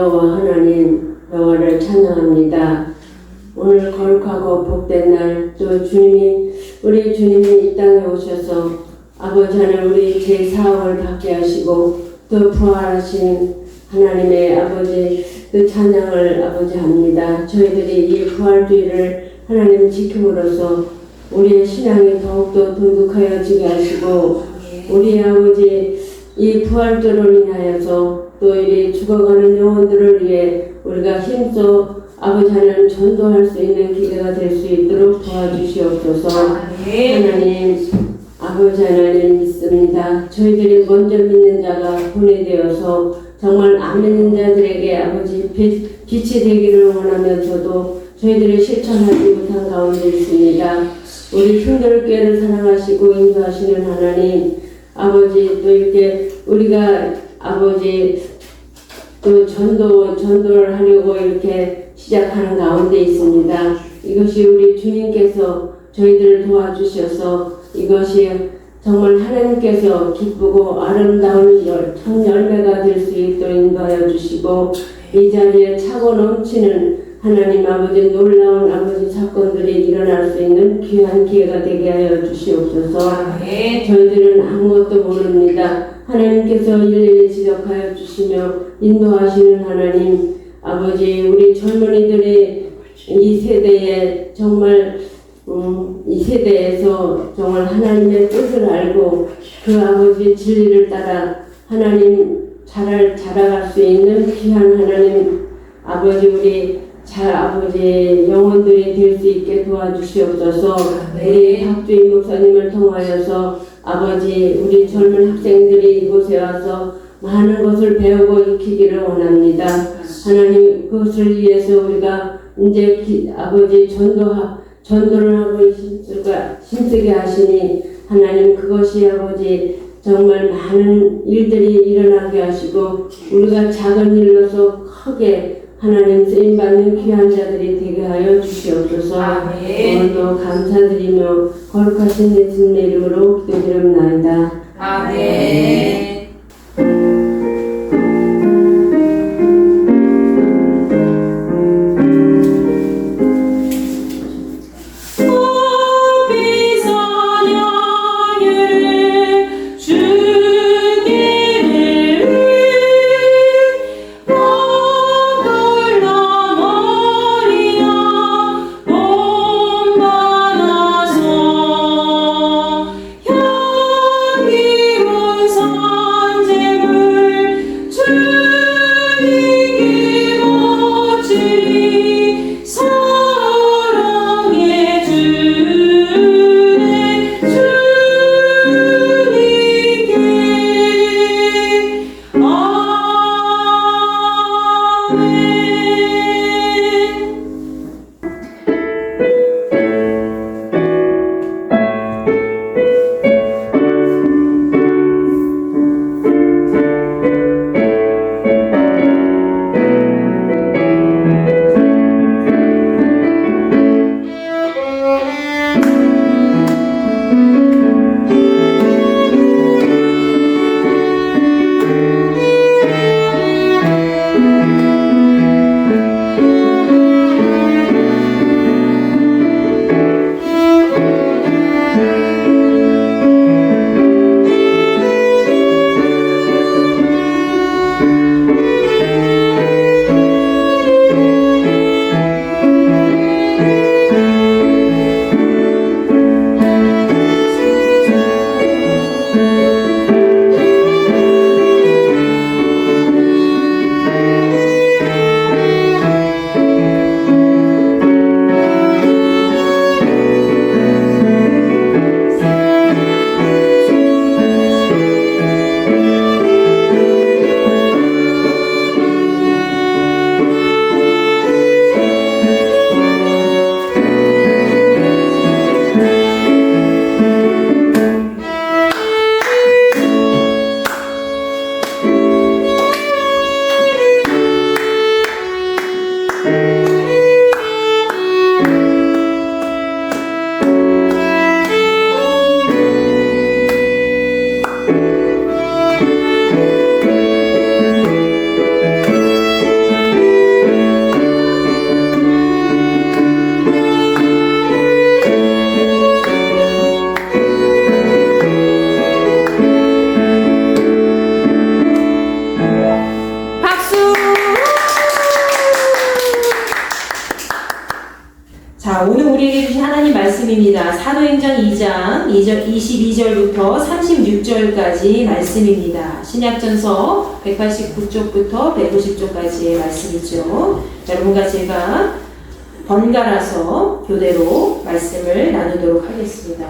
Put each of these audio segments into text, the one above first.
여호와 하나님 여호와를 찬양합니다. 오늘 거룩하고 복된 날, 또 우리 주님이 이 땅에 오셔서 아버지 하나님 우리 제4억을 받게 하시고 또 부활하신 하나님의 아버지 그 찬양을 아버지 합니다. 저희들이 이 부활주의를 하나님 지킴으로써 우리의 신앙이 더욱더 돈독하여지게 하시고 우리 아버지 이 부활절로 인하여서 또 이 죽어가는 영혼들을 위해 우리가 힘써 아버지 하나님 전도할 수 있는 기회가 될 수 있도록 도와주시옵소서. 하나님 아버지 하나님 믿습니다. 저희들이 먼저 믿는 자가 본이 되어서 정말 안 믿는 자들에게 아버지 빛이 되기를 원하면서도 저희들이 실천하지 못한 가운데 있습니다. 우리 hin들교회를 사랑하시고 인도하시는 하나님 아버지, 또 이렇게 우리가 아버지 또 전도를 하려고 이렇게 시작하는 가운데 있습니다. 이것이 우리 주님께서 저희들을 도와주셔서 이것이 정말 하나님께서 기쁘고 아름다운 첫 열매가 될 수 있도록 인도하여 주시고 이 자리에 차고 넘치는 하나님 아버지 놀라운 아버지 사건들이 일어날 수 있는 귀한 기회가 되게 하여 주시옵소서. 저희들은 아무것도 모릅니다. 하나님께서 일일이 지적하여 주시며 인도하시는 하나님 아버지, 우리 젊은이들이 이 세대에 정말 이 세대에서 정말 하나님의 뜻을 알고 그 아버지 진리를 따라 하나님 자라갈 수 있는 귀한 하나님 아버지 우리 아버지 영혼들이 될 수 있게 도와주시옵소서. 우리 박주인 목사님을 통하여서 아버지 우리 젊은 학생들이 이곳에 와서 많은 것을 배우고 익히기를 원합니다. 하나님 그것을 위해서 우리가 이제 아버지 전도를 하고 힘쓰게 하시니 하나님 그것이 아버지 정말 많은 일들이 일어나게 하시고 우리가 작은 일로서 크게 하나님 쓰임받는 귀한 자들이 되게 하여 주시옵소서. 오늘도 감사드리며 거룩하신 예수님의 이름으로 기도드립나이다. 아멘. 자, 오늘 우리에게 주신 하나님 말씀입니다. 사도행전 2장 22절부터 36절까지 말씀입니다. 신약전서 189쪽부터 150쪽까지의 말씀이죠. 여러분과 제가 번갈아서 교대로 말씀을 나누도록 하겠습니다.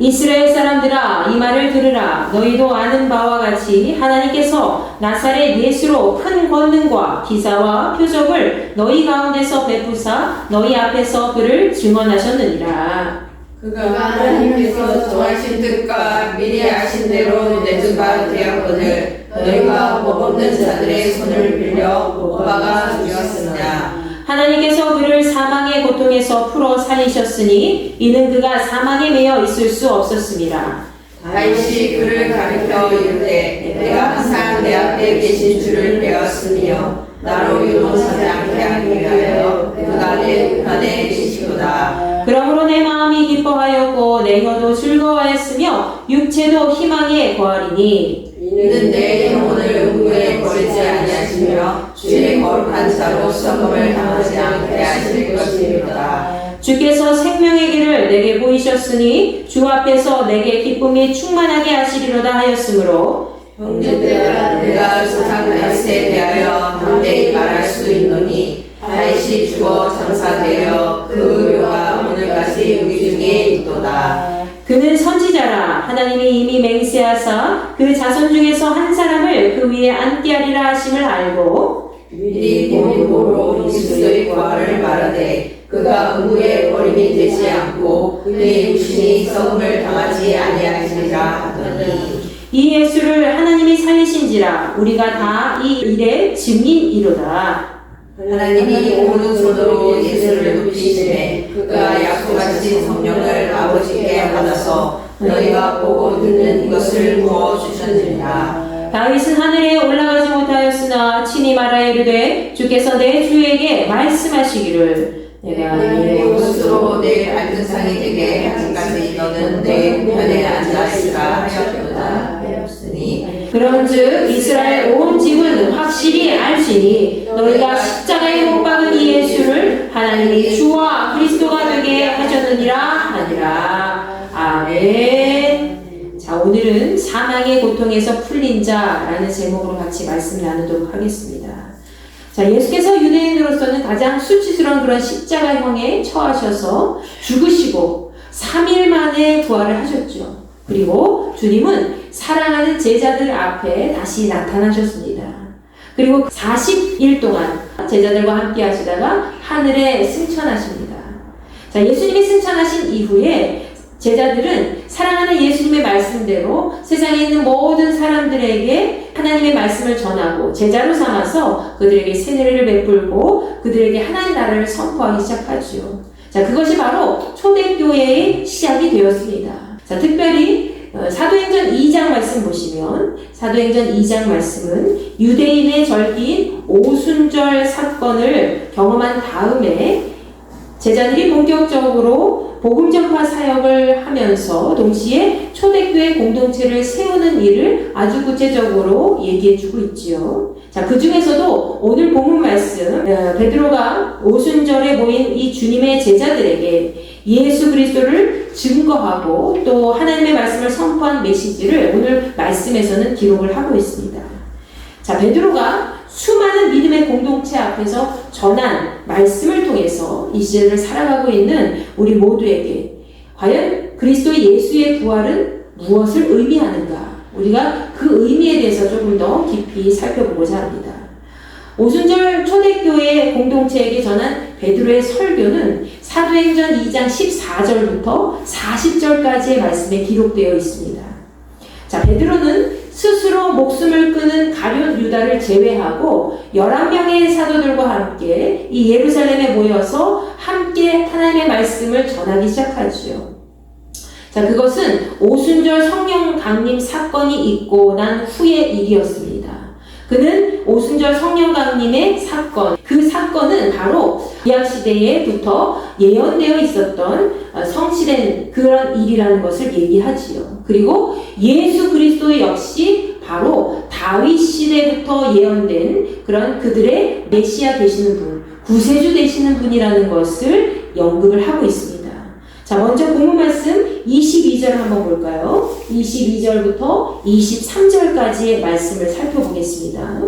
이스라엘 사람들아, 이 말을 들으라. 너희도 아는 바와 같이 하나님께서 나사렛 예수로 큰 권능과 기사와 표적을 너희 가운데서 베푸사 너희 앞에서 그를 증언하셨느니라. 그가 하나님께서 정하신 뜻과 미리 아신 대로 내주가 되었거늘 너희가 법 없는 자들의 손을 빌려 못 박아 주셨으나 하나님께서 그를 사망의 고통에서 풀어 살리셨으니 이는 그가 사망에 매여 있을 수 없었습니다. 다윗이 그를 가리켜 이르되 내가 항상 내 앞에 계신 줄을 배웠으며 나로 유노하지 않게 하기 위하여 그가 내 우편에 계시도다. 그러므로 내 마음이 기뻐하였고 내 혀도 즐거워하였으며 육체도 희망에 거하리니 이는 내 영혼을 후에 버리지 아니하시며 주의 거룩한 자로 썩음을 당하지 않게 하실 것이니라. 주께서 생명의 길을 내게 보이셨으니 주 앞에서 내게 기쁨이 충만하게 하시리로다 하였으므로 형제들아 내가 조상 다윗에 대하여 담대히 말할 수 있노니 다윗이 죽어 장사되어 그 묘가 오늘까지 우리 중에 있도다. 그는 선지자라. 하나님이 이미 맹세하사 그 자손 중에서 한 사람을 그 위에 앉게 하리라 하심을 알고 미리 본인으로 그리스도의 부활을 말하되 그가 음부에 버림이 되지 않고 그의 육신이 썩음을 당하지 아니하시리라 하더니 이 예수를 하나님이 살리신지라 우리가 다 이 일의 증인이로다. 하나님이 오른손으로 예수를 높이시매 그가 약속하신 성령을 아버지께 받아서 너희가 보고 듣는 이것을 부어주셨느니라. 다윗은 하늘에 올라가지 못하였으나 친히 말하여 이르되 주께서 내 주에게 말씀하시기를 내가 내 곳으로 내 발등상이 되게 하기까지 너는 내 우편에 앉아있으라 하였도다 하였으니 그런즉 이스라엘 온 집은 확실히 알지니 너희가 십자가에 못 박은 이 예수를 하나님이 주와 그리스도가 되게 하셨느니라 하니라. 아멘. 자, 오늘은 사망의 고통에서 풀린 자라는 제목으로 같이 말씀을 나누도록 하겠습니다. 자, 예수께서 유대인으로서는 가장 수치스러운 그런 십자가형에 처하셔서 죽으시고 3일 만에 부활을 하셨죠. 그리고 주님은 사랑하는 제자들 앞에 다시 나타나셨습니다. 그리고 40일 동안 제자들과 함께 하시다가 하늘에 승천하십니다. 자, 예수님이 승천하신 이후에 제자들은 사랑하는 예수님의 말씀대로 세상에 있는 모든 사람들에게 하나님의 말씀을 전하고 제자로 삼아서 그들에게 세례를 베풀고 그들에게 하나님 나라를 선포하기 시작하죠. 자, 그것이 바로 초대교회의 시작이 되었습니다. 자, 특별히 사도행전 2장 말씀 보시면 사도행전 2장 말씀은 유대인의 절기인 오순절 사건을 경험한 다음에 제자들이 본격적으로 복음 전파 사역을 하면서 동시에 초대교회 공동체를 세우는 일을 아주 구체적으로 얘기해주고 있지요. 자, 그 중에서도 오늘 본문 말씀 베드로가 오순절에 모인 이 주님의 제자들에게 예수 그리스도를 증거하고 또 하나님의 말씀을 선포한 메시지를 오늘 말씀에서는 기록을 하고 있습니다. 자, 베드로가 수많은 믿음의 공동체 앞에서 전한 말씀을 통해서 이 시대를 살아가고 있는 우리 모두에게 과연 그리스도 예수의 부활은 무엇을 의미하는가? 우리가 그 의미에 대해서 조금 더 깊이 살펴보고자 합니다. 오순절 초대교회 공동체에게 전한 베드로의 설교는 사도행전 2장 14절부터 40절까지의 말씀에 기록되어 있습니다. 자, 베드로는 스스로 목숨을 끊은 가룟 유다를 제외하고 11명의 사도들과 함께 이 예루살렘에 모여서 함께 하나님의 말씀을 전하기 시작하지요. 자, 그것은 오순절 성령 강림 사건이 있고 난 후의 일이었습니다. 그는 오순절 성령 강림의 사건, 그 사건은 바로 구약시대에부터 예언되어 있었던 성취된 그런 일이라는 것을 얘기하지요. 그리고 예수 그리스도 역시 바로 다윗 시대부터 예언된 그런 그들의 메시아 되시는 분, 구세주 되시는 분이라는 것을 언급을 하고 있습니다. 자, 먼저 본문 말씀 22절 한번 볼까요? 22절부터 23절까지의 말씀을 살펴보겠습니다.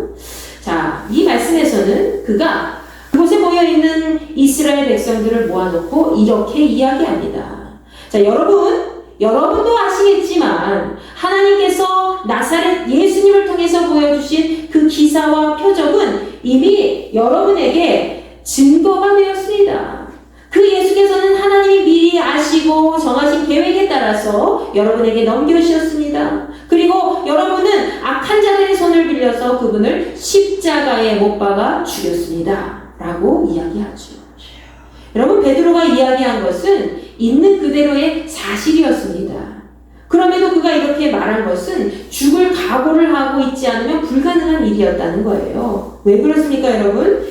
자, 이 말씀에서는 그가 그곳에 모여있는 이스라엘 백성들을 모아놓고 이렇게 이야기합니다. 자, 여러분도 아시겠지만 하나님께서 나사렛 예수님을 통해서 보여주신 그 기사와 표적은 이미 여러분에게 증거가 되었습니다. 그 예수께서는 하나님이 미리 아시고 정하신 계획에 따라서 여러분에게 넘겨주셨습니다. 그리고 여러분은 악한 자들의 손을 빌려서 그분을 십자가에 못 박아 죽였습니다. 라고 이야기하죠. 여러분, 베드로가 이야기한 것은 있는 그대로의 사실이었습니다. 그럼에도 그가 이렇게 말한 것은 죽을 각오를 하고 있지 않으면 불가능한 일이었다는 거예요. 왜 그렇습니까, 여러분?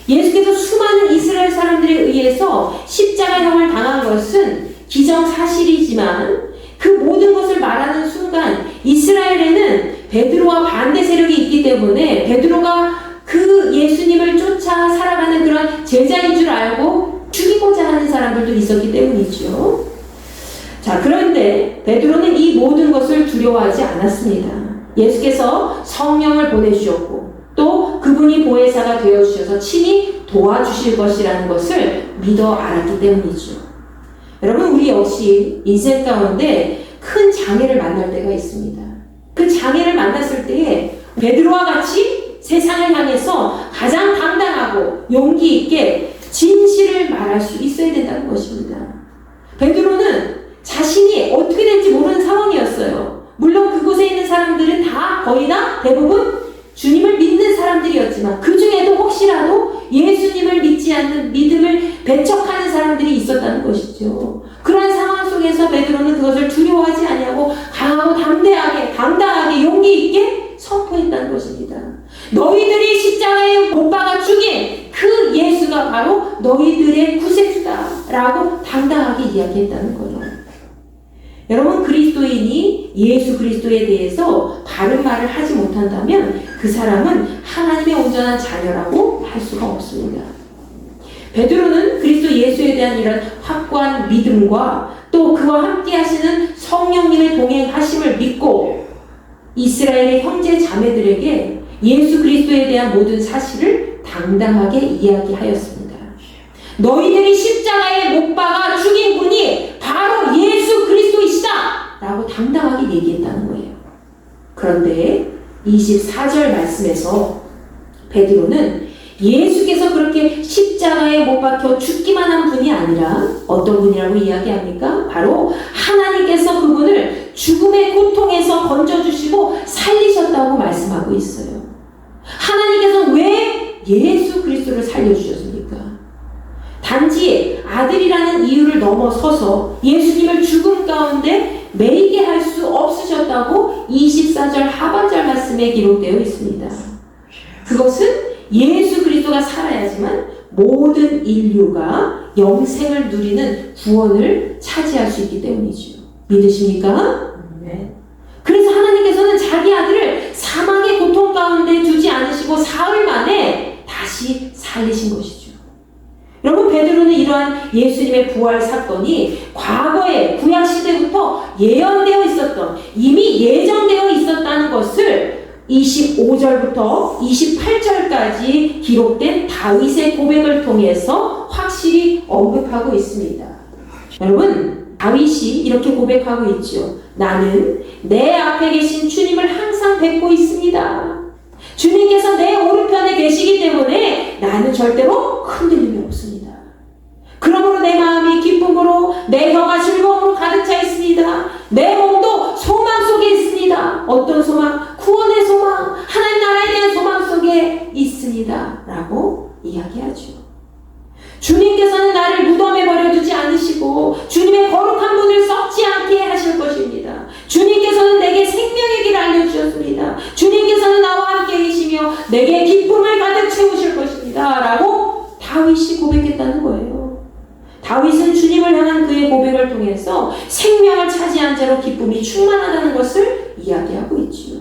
예수께서 수많은 이스라엘 사람들에 의해서 십자가형을 당한 것은 기정사실이지만 그 모든 것을 말하는 순간 이스라엘에는 베드로와 반대 세력이 있기 때문에 베드로가 그 예수님을 쫓아 살아가는 그런 제자인 줄 알고 죽이고자 하는 사람들도 있었기 때문이죠. 자, 그런데 베드로는 이 모든 것을 두려워하지 않았습니다. 예수께서 성령을 보내주셨고 또 그분이 보혜사가 되어주셔서 친히 도와주실 것이라는 것을 믿어 알았기 때문이죠. 여러분, 우리 역시 인생 가운데 큰 장애를 만날 때가 있습니다. 그 장애를 만났을 때에 베드로와 같이 세상을 향해서 가장 당당하고 용기 있게 진실을 말할 수 있어야 된다는 것입니다. 베드로는 자신이 어떻게 될지 모르는 상황이었어요. 물론 그곳에 있는 사람들은 다 거의 다 대부분 주님을 믿는 사람들이었지만 그 중에도 혹시라도 예수님을 믿지 않는 믿음을 배척하는 사람들이 있었다는 것이죠. 그런 상황 속에서 베드로는 그것을 두려워하지 아니하고 강하고 당당하게 용기 있게 선포했다는 것입니다. 너희들이 십자가에 못 박아 죽인 그 예수가 바로 너희들의 구세주다라고 당당하게 이야기했다는 거죠. 여러분, 그리스도인이 예수 그리스도에 대해서 바른 말을 하지 못한다면 그 사람은 하나님의 온전한 자녀라고 할 수가 없습니다. 베드로는 그리스도 예수에 대한 이런 확고한 믿음과 또 그와 함께 하시는 성령님의 동행하심을 믿고 이스라엘의 형제 자매들에게 예수 그리스도에 대한 모든 사실을 당당하게 이야기하였습니다. 너희들이 십자가에 못 박아 죽인 분이 바로 예수 그리스도이시다! 라고 당당하게 얘기했다는 거예요. 그런데 24절 말씀에서 베드로는 예수께서 그렇게 십자가에 못 박혀 죽기만 한 분이 아니라 어떤 분이라고 이야기합니까? 바로 하나님께서 그분을 죽음의 고통에서 건져주시고 살리셨다고 말씀하고 있어요. 하나님께서 왜 예수 그리스도를 살려주셨습니까? 단지 아들이라는 이유를 넘어서서 예수님을 죽음 가운데 매이게 할 수 없으셨다고 24절 하반절 말씀에 기록되어 있습니다. 그것은 예수 그리스도가 살아야지만 모든 인류가 영생을 누리는 구원을 차지할 수 있기 때문이죠. 믿으십니까? 네. 그래서 하나님께서는 자기 아들을 사망의 고통 가운데 두지 않으시고 사흘 만에 다시 살리신 것이죠. 여러분, 베드로는 이러한 예수님의 부활 사건이 과거에 구약시대부터 예언되어 있었던, 이미 예정되어 있었다는 것을 25절부터 28절까지 기록된 다윗의 고백을 통해서 확실히 언급하고 있습니다. 여러분, 다윗이 이렇게 고백하고 있죠. 나는 내 앞에 계신 주님을 항상 뵙고 있습니다. 주님께서 내 오른편에 계시기 때문에 나는 절대로 흔들림이 없습니다. 그러므로 내 마음이 기쁨으로 내 혀가 즐거움으로 가득 차 있습니다. 내 몸도 소망 속에 있습니다. 어떤 소망? 구원의 소망, 하나님 나라에 대한 소망 속에 있습니다. 라고 이야기하죠. 주님께서는 나를 무덤에 버려두지 않으시고 주님의 거룩한 문을 썩지 않게 하실 것입니다. 주님께서는 내게 생명의 길을 알려주셨습니다. 주님께서는 나와 함께 계시며 내게 기쁨을 가득 채우실 것입니다. 라고 다윗이 고백했다는 거예요. 다윗은 주님을 향한 그의 고백을 통해서 생명을 차지한 자로 기쁨이 충만하다는 것을 이야기하고 있지요.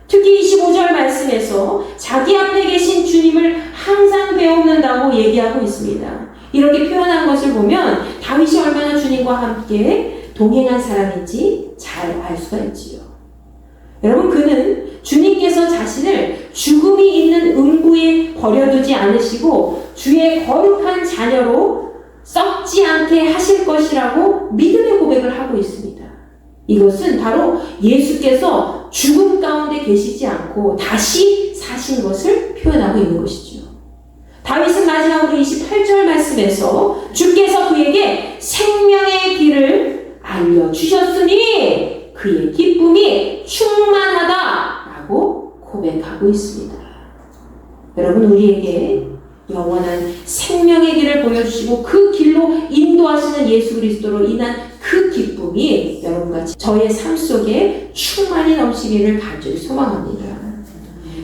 특히 25절 말씀에서 자기 앞에 계신 주님을 항상 배웁는다고 얘기하고 있습니다. 이렇게 표현한 것을 보면 다윗이 얼마나 주님과 함께 동행한 사람인지 잘 알 수가 있지요. 여러분, 그는 주님께서 자신을 죽음이 있는 음부에 버려두지 않으시고 주의 거룩한 자녀로 썩지 않게 하실 것이라고 믿음의 고백을 하고 있습니다. 이것은 바로 예수께서 죽음 가운데 계시지 않고 다시 사신 것을 표현하고 있는 것이죠. 다윗은 마지막으로 28절 말씀에서 주께서 그에게 생명의 길을 알려주셨으니 그의 기쁨이 충만하다라고 고백하고 있습니다. 여러분, 우리에게 영원한 생명의 길을 보여주시고 그 길로 인도하시는 예수 그리스도로 인한 그 기쁨이 여러분과 저의 삶 속에 충만히 넘치기를 간절히 소망합니다.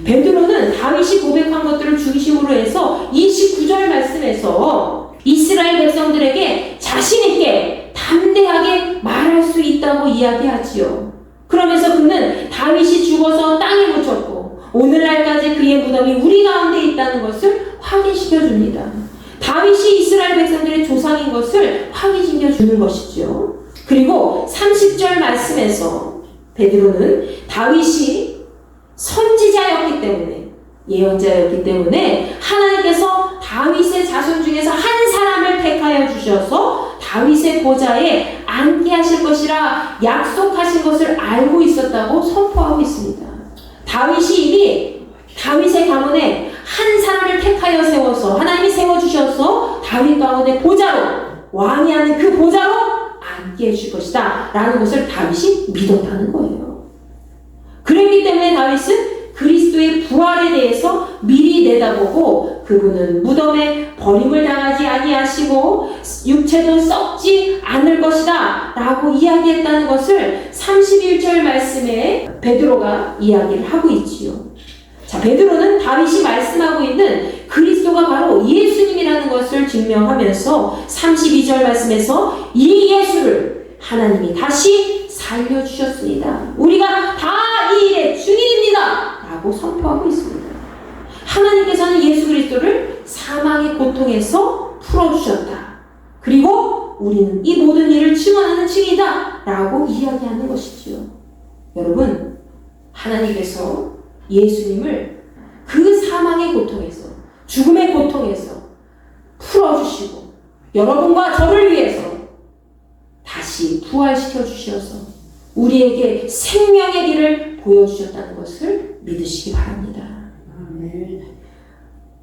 베드로는 다윗이 고백한 것들을 중심으로 해서 29절 말씀에서 이스라엘 백성들에게 자신있게 담대하게 말할 수 있다고 이야기하지요. 그러면서 그는 다윗이 죽어서 땅에 묻혔고 오늘날까지 그의 무덤이 우리 가운데 있다는 것을 확인시켜 줍니다. 다윗이 이스라엘 백성들의 조상인 것을 확인시켜 주는 것이죠. 그리고 30절 말씀에서 베드로는 다윗이 선지자였기 때문에, 예언자였기 때문에 하나님께서 다윗의 자손 중에서 한 사람을 택하여 주셔서 다윗의 보좌에 앉게 하실 것이라 약속하신 것을 알고 있었다고 선포하고 있습니다. 다윗이 이미 다윗의 가문에 한 사람을 택하여 세워서 하나님이 세워주셔서 다윗 가문의 보좌로, 왕이 하는 그 보좌로 앉게 해줄 것이다 라는 것을 다윗이 믿었다는 거예요. 그랬기 때문에 다윗은 그리스도의 부활에 대해서 미리 내다보고 그분은 무덤에 버림을 당하지 아니하시고 육체도 썩지 않을 것이다 라고 이야기했다는 것을 31절 말씀에 베드로가 이야기를 하고 있지요. 자, 베드로는 다윗이 말씀하고 있는 그리스도가 바로 예수님이라는 것을 증명하면서 32절 말씀에서 이 예수를 하나님이 다시 살려주셨습니다. 우리가 다 이 일의 증인입니다 라고 선포하고 있습니다. 하나님께서는 예수 그리스도를 사망의 고통에서 풀어주셨다. 그리고 우리는 이 모든 일을 증언하는 증이다 라고 이야기하는 것이지요. 여러분, 하나님께서 예수님을 그 사망의 고통에서, 죽음의 고통에서 풀어주시고 여러분과 저를 위해서 다시 부활시켜 주셔서 우리에게 생명의 길을 보여주셨다는 것을 믿으시기 바랍니다.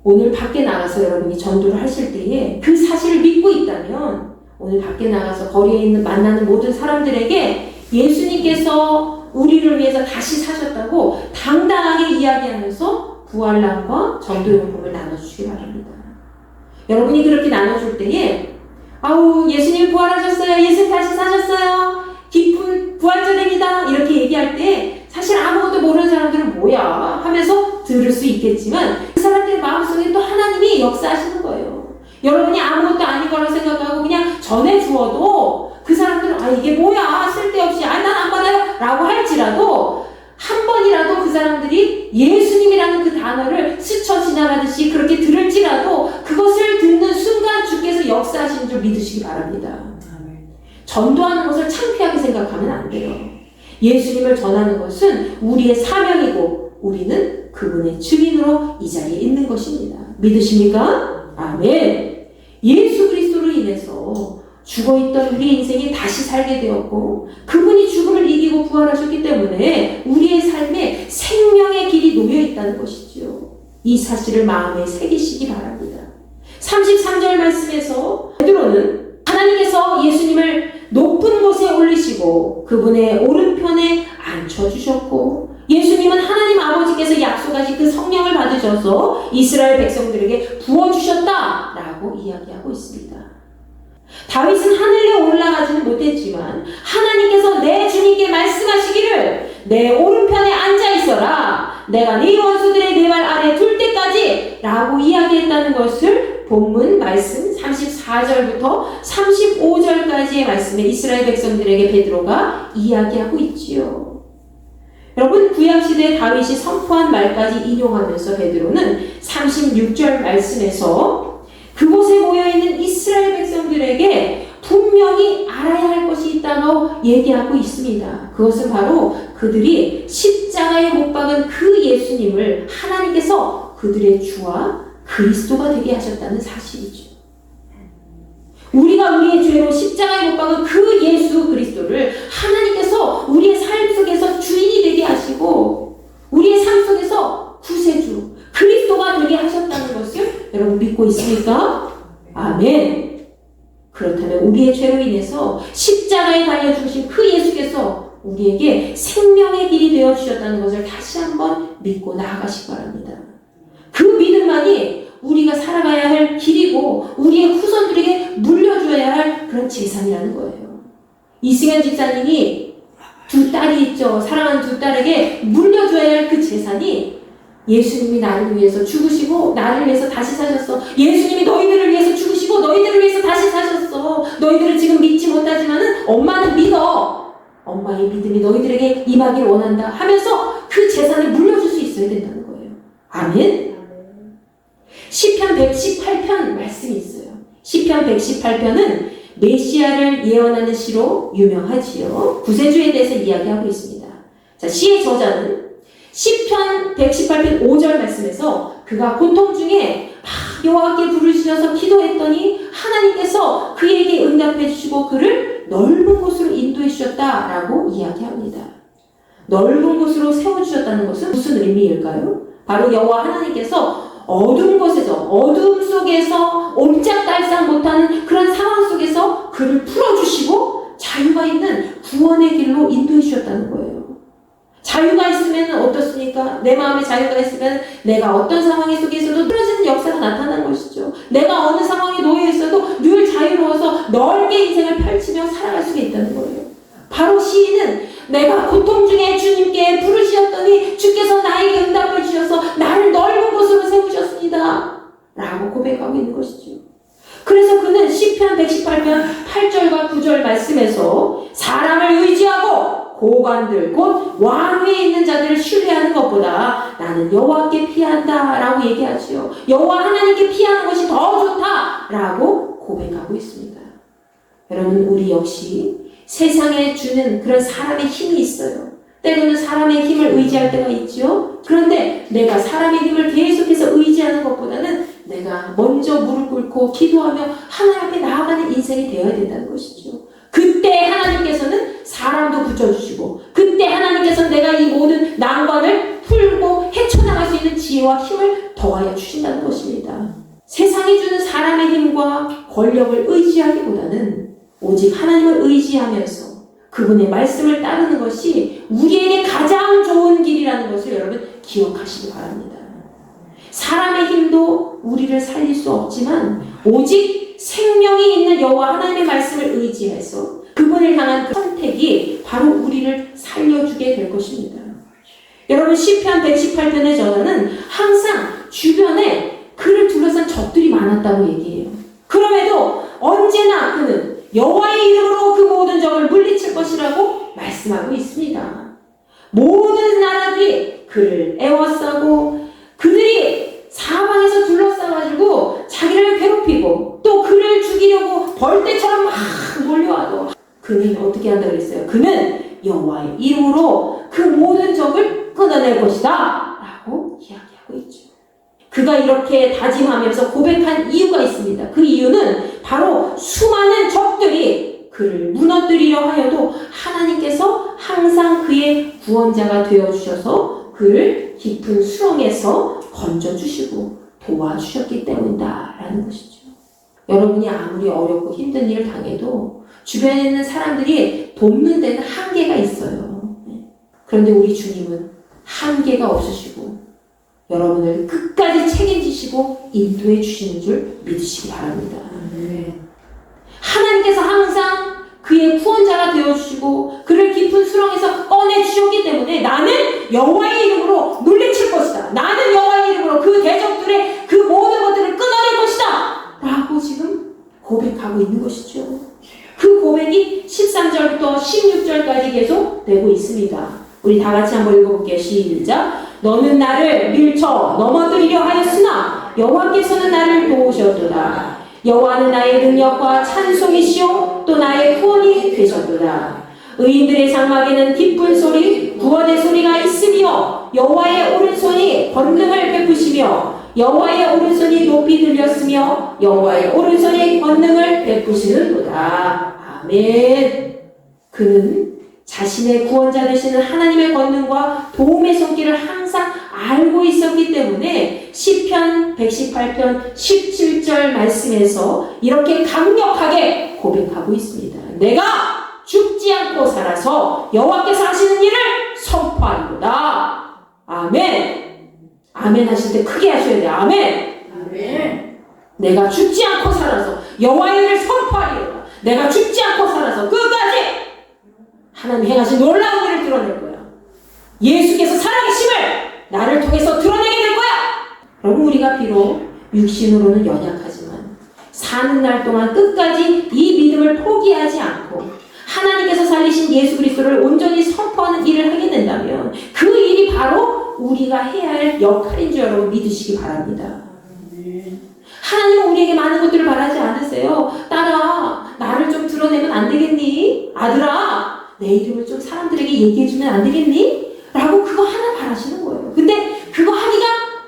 오늘 밖에 나가서 여러분이 전도를 하실 때에 그 사실을 믿고 있다면 오늘 밖에 나가서 거리에 있는 만나는 모든 사람들에게 예수님께서 우리를 위해서 다시 사셨다고 당당하게 이야기하면서 부활남과 전도용품을 나눠주시기 바랍니다. 여러분이 그렇게 나눠줄 때에 아우, 예수님 부활하셨어요, 예수님 다시 사셨어요, 기쁜 부활절입니다 이렇게 얘기할 때 사실 아무것도 모르는 사람들은 뭐야 하면서 들을 수 있겠지만 그 사람들의 마음속에 또 하나님이 역사하시는 거예요. 여러분이 아무것도 아닌 거라고 생각하고 그냥 전해주어도 그 사람들은 아, 이게 뭐야, 쓸데없이, 아, 난 안 받아요 라고 할지라도 한 번이라도 그 사람들이 예수님이라는 그 단어를 스쳐 지나가듯이 그렇게 들을지라도 그것을 듣는 순간 주께서 역사하시는 줄 믿으시기 바랍니다. 전도하는 것을 창피하게 생각하면 안 돼요. 예수님을 전하는 것은 우리의 사명이고 우리는 그분의 증인으로 이 자리에 있는 것입니다. 믿으십니까? 아멘. 예수 그리스도로 인해서 죽어있던 우리의 인생이 다시 살게 되었고 그분이 죽음을 이기고 부활하셨기 때문에 우리의 삶에 생명의 길이 놓여있다는 것이죠. 이 사실을 마음에 새기시기 바랍니다. 33절 말씀에서 베드로는 하나님께서 예수님을 높은 곳에 올리시고 그분의 오른편에 앉혀주셨고 예수님은 하나님 아버지께서 약속하신 그 성령을 받으셔서 이스라엘 백성들에게 부어주셨다라고 이야기하고 있습니다. 다윗은 하늘에 올라가지는 못했지만 하나님께서 내 주님께 말씀하시기를 내 오른편에 앉아있어라, 내가 네 원수들의 네 발 아래 둘 때까지 라고 이야기했다는 것을 본문 말씀 34절부터 35절까지의 말씀에 이스라엘 백성들에게 베드로가 이야기하고 있지요. 여러분, 구약시대 다윗이 선포한 말까지 인용하면서 베드로는 36절 말씀에서 그곳에 모여있는 이스라엘 그들에게 분명히 알아야 할 것이 있다고 얘기하고 있습니다. 그것은 바로 그들이 십자가에 못 박은 그 예수님을 하나님께서 그들의 주와 그리스도가 되게 하셨다는 사실이죠. 우리가 우리의 죄로 십자가에 못 박은 그 예수 그리스도를 하나님께서 우리의 삶 속에서 주인이 되게 하시고 우리의 삶 속에서 구세주 그리스도가 되게 하셨다는 것을 여러분 믿고 있습니까? 아멘. 그렇다면 우리의 죄로 인해서 십자가에 달려 죽으신 그 예수께서 우리에게 생명의 길이 되어 주셨다는 것을 다시 한번 믿고 나아가시기 바랍니다. 그 믿음만이 우리가 살아가야 할 길이고 우리의 후손들에게 물려줘야 할 그런 재산이라는 거예요. 이승현 집사님이 두 딸이 있죠. 사랑하는 두 딸에게 물려줘야 할 그 재산이 예수님이 나를 위해서 죽으시고 나를 위해서 다시 사셨어. 예수님이 너희들을 위해서 죽으시고 너희들을 위해서 다시 사셨어. 너희들을 지금 믿지 못하지만은 엄마는 믿어. 엄마의 믿음이 너희들에게 임하길 원한다 하면서 그 재산을 물려줄 수 있어야 된다는 거예요. 아멘. 시편 118편 말씀이 있어요. 시편 118편은 메시아를 예언하는 시로 유명하지요. 구세주에 대해서 이야기하고 있습니다. 자, 시의 저자는 시편 118편 5절 말씀에서 그가 고통 중에 여호와께 부르시셔서 기도했더니 하나님께서 그에게 응답해 주시고 그를 넓은 곳으로 인도해 주셨다라고 이야기합니다. 넓은 곳으로 세워주셨다는 것은 무슨 의미일까요? 바로 여호와 하나님께서 어두운 곳에서 어두움 속에서 옴짝달싹 못하는 그런 상황 속에서 그를 풀어주시고 자유가 있는 구원의 길로 인도해 주셨다는 거예요. 자유가 있으면 어떻습니까? 내 마음에 자유가 있으면 내가 어떤 상황 속에서도 풀어지는 역사가 나타나는 것이죠. 내가 어느 상황에 놓여 있어도 늘 자유로워서 넓게 인생을 펼치며 살아갈 수가 있다는 거예요. 바로 시인은 내가 고통 중에 주님께 부르시었더니 주께서 나에게 응답을 주셔서 나를 넓은 곳으로 세우셨습니다 라고 고백하고 있는 것이죠. 그래서 그는 시편 118편 8절과 9절 말씀에서 사람을 의지하고 고관들 곧 왕위에 있는 자들을 신뢰하는 것보다 나는 여호와께 피한다 라고 얘기하지요. 여호와 하나님께 피하는 것이 더 좋다 라고 고백하고 있습니다. 여러분, 우리 역시 세상에 주는 그런 사람의 힘이 있어요. 때로는 사람의 힘을 의지할 때가 있죠. 그런데 내가 사람의 힘을 계속해서 의지하는 것보다는 내가 먼저 무릎 꿇고 기도하며 하나님 앞에 나아가는 인생이 되어야 된다는 것이죠. 그때 하나님께서는 사람도 붙여주시고 그때 하나님께서는 내가 이 모든 난관을 풀고 헤쳐나갈 수 있는 지혜와 힘을 더하여 주신다는 것입니다. 세상이 주는 사람의 힘과 권력을 의지하기보다는 오직 하나님을 의지하면서 그분의 말씀을 따르는 것이 우리에게 가장 좋은 길이라는 것을 여러분 기억하시기 바랍니다. 사람의 힘도 우리를 살릴 수 없지만 오직 생명이 있는 여호와 하나님의 말씀을 의지해서 그분을 향한 그 선택이 바로 우리를 살려주게 될 것입니다. 여러분, 시편 118편의 저자는 항상 주변에 그를 둘러싼 적들이 많았다고 얘기해요. 그럼에도 언제나 그는 여호와의 이름으로 그 모든 적을 물리칠 것이라고 말씀하고 있습니다. 모든 나라들이 그를 애워싸고 그들이 사방에서 둘러싸가지고 자기를 괴롭히고 또 그를 죽이려고 벌떼처럼 막 몰려와도 그는 어떻게 한다고 그랬어요? 그는 여호와의 이름으로 그 모든 적을 끊어낼 것이다 라고 이야기하고 있죠. 그가 이렇게 다짐하면서 고백한 이유가 있습니다. 그 이유는 바로 수많은 적들이 그를 무너뜨리려 하여도 하나님께서 항상 그의 구원자가 되어주셔서 그를 깊은 수렁에서 건져주시고 도와주셨기 때문이다라는 것이죠. 여러분이 아무리 어렵고 힘든 일을 당해도 주변에 있는 사람들이 돕는 데는 한계가 있어요. 그런데 우리 주님은 한계가 없으시고 여러분을 끝까지 책임지시고 인도해 주시는 줄 믿으시기 바랍니다. 하나님께서 항상 그의 구원자가 되어주시고 그를 깊은 수렁에서 꺼내주셨기 때문에 나는 여호와의 이름으로 물리칠 것이다. 나는 여호와의 이름으로 그 대적들의 그 모든 것들을 끊어낼 것이다 라고 지금 고백하고 있는 것이죠. 그 고백이 13절부터 16절까지 계속 되고 있습니다. 우리 다 같이 한번 읽어볼게요. 시작. 너는 나를 밀쳐 넘어뜨리려 하였으나 여호와께서는 나를 도우셨도다. 여호와는 나의 능력과 찬송이시요 또 나의 구원이 되셨도다. 의인들의 장막에는 기쁜 소리, 구원의 소리가 있으며 여호와의 오른손이 권능을 베푸시며 여호와의 오른손이 높이 들렸으며 여호와의 오른손이 권능을 베푸시는도다. 아멘. 그는 자신의 구원자 되시는 하나님의 권능과 도움의 손길을 항상 알고 있었기 때문에 시편 118편 17절 말씀에서 이렇게 강력하게 고백하고 있습니다. 내가 죽지 않고 살아서 여호와께서 하시는 일을 선포하리로다. 아멘. 아멘 하실 때 크게 하셔야 돼요. 아멘. 아멘. 내가 죽지 않고 살아서 여호와의 일을 선포하리로다. 내가 죽지 않고 살아서 끝까지 하나님 행하신 놀라운 일을 드러낼 거야. 예수께서 살아계심을 나를 통해서 드러내게 될 거야. 여러분, 우리가 비록 육신으로는 연약하지만 사는 날 동안 끝까지 이 믿음을 포기하지 않고 하나님께서 살리신 예수 그리스도를 온전히 선포하는 일을 하게 된다면 그 일이 바로 우리가 해야 할 역할인 줄 여러분 믿으시기 바랍니다. 하나님은 우리에게 많은 것들을 바라지 않으세요. 딸아, 나를 좀 드러내면 안 되겠니? 아들아, 내 이름을 좀 사람들에게 얘기해주면 안 되겠니? 라고 그거 하나 바라시는 거예요. 근데 그거 하기가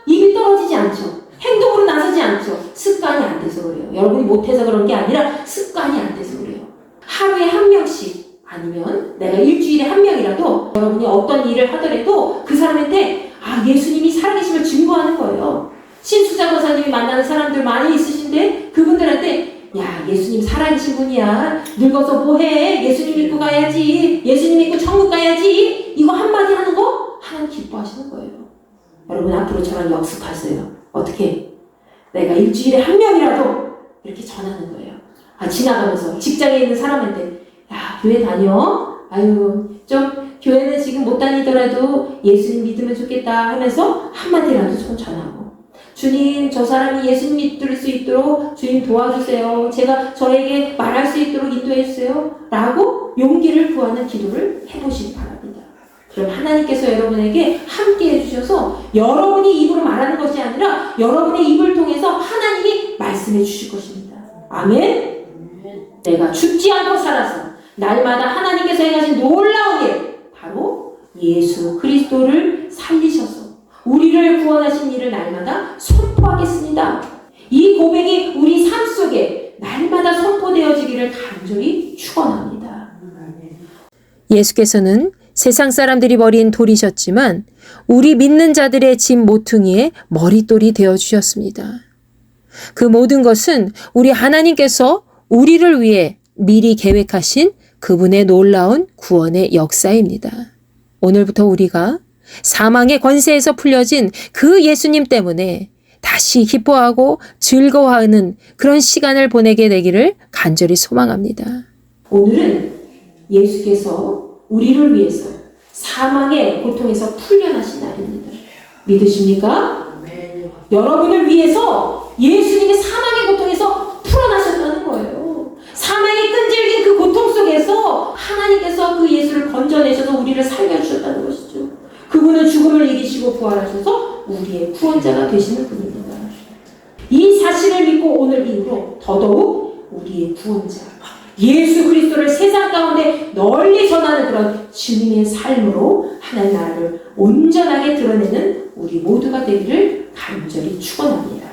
입이 떨어지지 않죠. 행동으로 나서지 않죠. 습관이 안 돼서 그래요. 여러분이 못해서 그런 게 아니라 습관이 안 돼서 그래요. 하루에 한 명씩 아니면 내가 일주일에 한 명이라도 여러분이 어떤 일을 하더라도 그 사람한테 예수님이 살아계심을 증거하는 거예요. 신수자 권사님이 만나는 사람들 많이 있으신데 그분들한테 야, 예수님 살아계신 분이야. 늙어서 뭐해? 예수님 믿고 가야지. 예수님 믿고 천국 가야지. 이거 한마디 하는 거 하나님 기뻐하시는 거예요. 여러분 앞으로 저랑 역습하세요. 어떻게? 내가 일주일에 한 명이라도 이렇게 전하는 거예요. 지나가면서 직장에 있는 사람한테 야, 교회 다녀? 아유, 좀 교회는 지금 못 다니더라도 예수님 믿으면 좋겠다 하면서 한마디라도 좀 전하고 주님, 저 사람이 예수님 믿을 수 있도록 주님 도와주세요. 제가 저에게 말할 수 있도록 인도해 주세요. 라고 용기를 구하는 기도를 해보시기 바랍니다. 그럼 하나님께서 여러분에게 함께 해주셔서 여러분이 입으로 말하는 것이 아니라 여러분의 입을 통해서 하나님이 말씀해 주실 것입니다. 아멘? 내가 죽지 않고 살아서 날마다 하나님께서 행하신 놀라운 일, 바로 예수 그리스도를 살리셔서 우리를 구원하신 일을 날마다 선포하겠습니다. 이 고백이 우리 삶 속에 날마다 선포되어지기를 간절히 축원합니다. 예수께서는 세상 사람들이 버린 돌이셨지만 우리 믿는 자들의 집 모퉁이의 머릿돌이 되어주셨습니다. 그 모든 것은 우리 하나님께서 우리를 위해 미리 계획하신 그분의 놀라운 구원의 역사입니다. 오늘부터 우리가 사망의 권세에서 풀려진 그 예수님 때문에 다시 기뻐하고 즐거워하는 그런 시간을 보내게 되기를 간절히 소망합니다. 오늘은 예수께서 우리를 위해서 사망의 고통에서 풀려나신 날입니다. 믿으십니까? 여러분을 위해서 예수님이 사망의 고통에서 풀어나셨다는 거예요. 사망의 끈질긴 그 고통 속에서 하나님께서 그 예수를 건져내셔서 우리를 살려주셨다는 것이죠. 그분은 죽음을 이기시고 부활하셔서 우리의 구원자가 되시는 분입니다. 이 사실을 믿고 오늘 이후로 더더욱 우리의 구원자 예수 그리스도를 세상 가운데 널리 전하는 그런 주님의 삶으로 하나님 나라를 온전하게 드러내는 우리 모두가 되기를 간절히 축원합니다.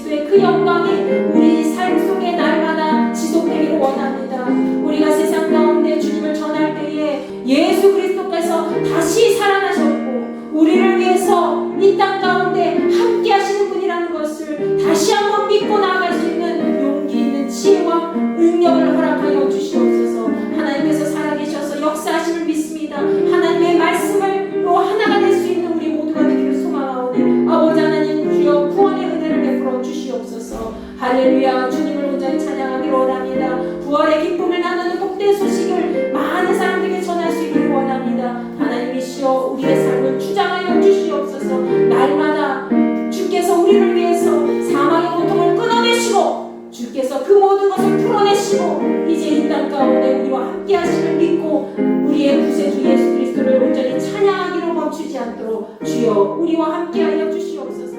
그리스도의 그 영광이 우리 삶 속에 날마다 지속되기를 원합니다. 우리가 세상 가운데 주님을 전할 때에 예수 그리스도께서 다시 살아나셨고 우리를 위해서 이 땅 가운데 함께 하시는 분이라는 것을 다시 한번 믿고 나아갈 수 있는 용기 있는 지혜와 능력을 허락하여 주시옵소서. 하나님께서 살아계셔서 역사하심을 믿습니다. 하나님의 말씀을로 하나가 될 수 있는 우리 모두가 되기를 소망하오니 아버지 하나님 주여 구원의 은혜를 베풀어 주시옵소서. 할렐루야. 주님을 온전히 찬양하기를 원합니다. 부활의 기쁨을 나누는 복된 소식을 많은 사람들에게 전할 수 있기를 원합니다. 하나님이시여 우리의 삶을 주장하여 주시옵소서. 날마다 주께서 우리를 위해서 사망의 고통을 끊어내시고 주께서 그 모든 것을 풀어내시고 이제 이 땅 가운데 우리와 함께 하심을 믿고 우리의 구세주 예수 그리스도를 온전히 찬양하기로 멈추지 않도록 주여 우리와 함께하여 주시옵소서.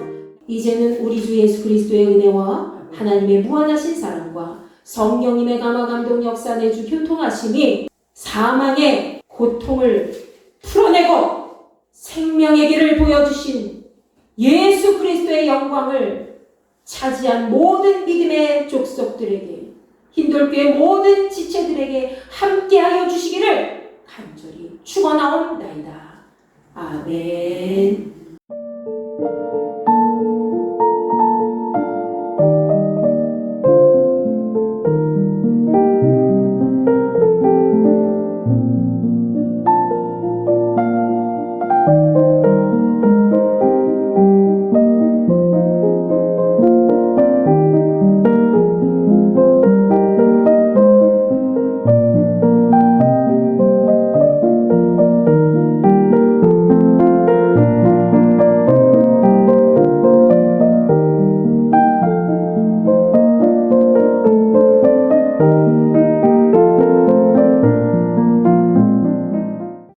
이제는 우리 주 예수 그리스도의 은혜와 하나님의 무한하신 사랑과 성령님의 감화 감동 역사 내주 교통하심이 사망의 고통을 풀어내고 생명의 길을 보여주신 예수 그리스도의 영광을 차지한 모든 믿음의 족속들에게 흰돌교의 모든 지체들에게 함께하여 주시기를 간절히 축원하옵나이다. 아멘.